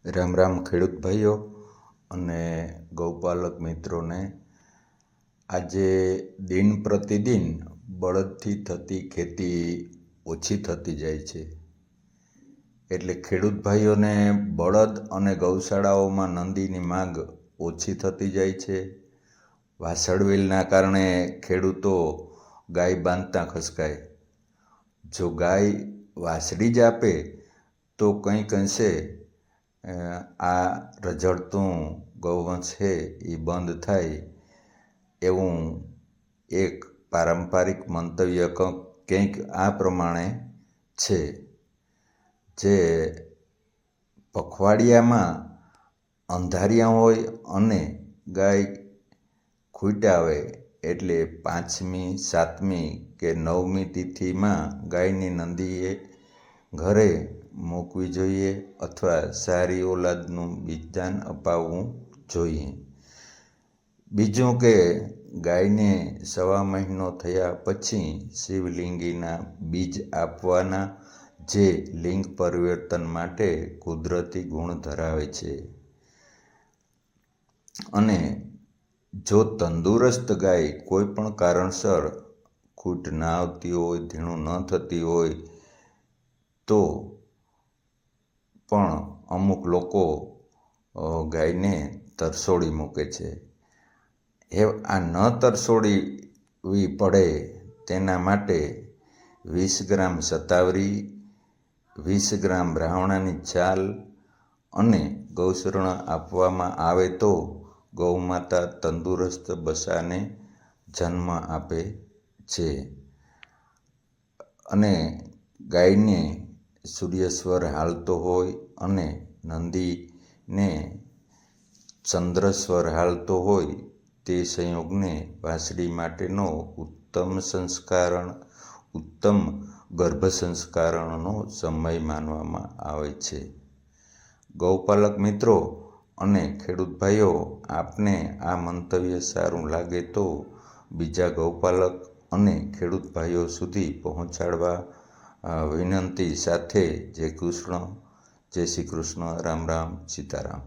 રામ રામ ખેડૂત ભાઈઓ અને ગૌપાલક મિત્રોને। આજે દિન પ્રતિદિન બળદથી થતી ખેતી ઓછી થતી જાય છે, એટલે ખેડૂત ભાઈઓને બળદ અને ગૌશાળાઓમાં નંદીની માંગ ઓછી થતી જાય છે। વાસળવેલના કારણે ખેડૂતો ગાય બાંધતા ખસકાય। જો ગાય વાસળી જ આપે તો કંઈક અંશે આ રઝળતું ગૌવંશ છે એ બંધ થાય એવું એક પારંપરિક મંતવ્ય કંઈક આ પ્રમાણે છે। જે પખવાડિયામાં અંધારિયા હોય અને ગાય ખૂટ આવે એટલે 5મી 7મી કે 9મી તિથિમાં ગાયની નંદીએ ઘરે મૂકવી જોઈએ અથવા સારી ઓલાદનું બીજદાન અપાવવું જોઈએ। બીજું કે ગાયને 1.25 મહિનો થયા પછી શિવલિંગીના બીજ આપવાના, જે લિંગ પરિવર્તન માટે કુદરતી ગુણ ધરાવે છે। અને જો તંદુરસ્ત ગાય કોઈ પણ કારણસર ખૂટ ના આવતી હોય, ધીણું ન થતી હોય તો પણ અમુક લોકો ગાયને તરછોડી મૂકે છે। આ ન તરછોડવી પડે તેના માટે 20 ગ્રામ શતાવરી, 20 ગ્રામ રાવણાની છાલ અને ગૌશરણ આપવામાં આવે તો ગૌમાતા તંદુરસ્ત બચ્ચાને જન્મ આપે છે। અને ગાયને સૂર્યસ્વર હાલતો હોય અને નંદીને ચંદ્રસ્વર હાલતો હોય તે સંયોગને વાછડી માટેનો ઉત્તમ ગર્ભ સંસ્કારણનો સમય માનવામાં આવે છે। ગૌપાલક મિત્રો અને ખેડૂત ભાઈઓ, આપને આ મંતવ્ય સારું લાગે તો બીજા ગૌપાલક અને ખેડૂત ભાઈઓ સુધી પહોંચાડવા વિનંતી સાથે। જય શ્રી કૃષ્ણ, રામ રામ, સીતારામ।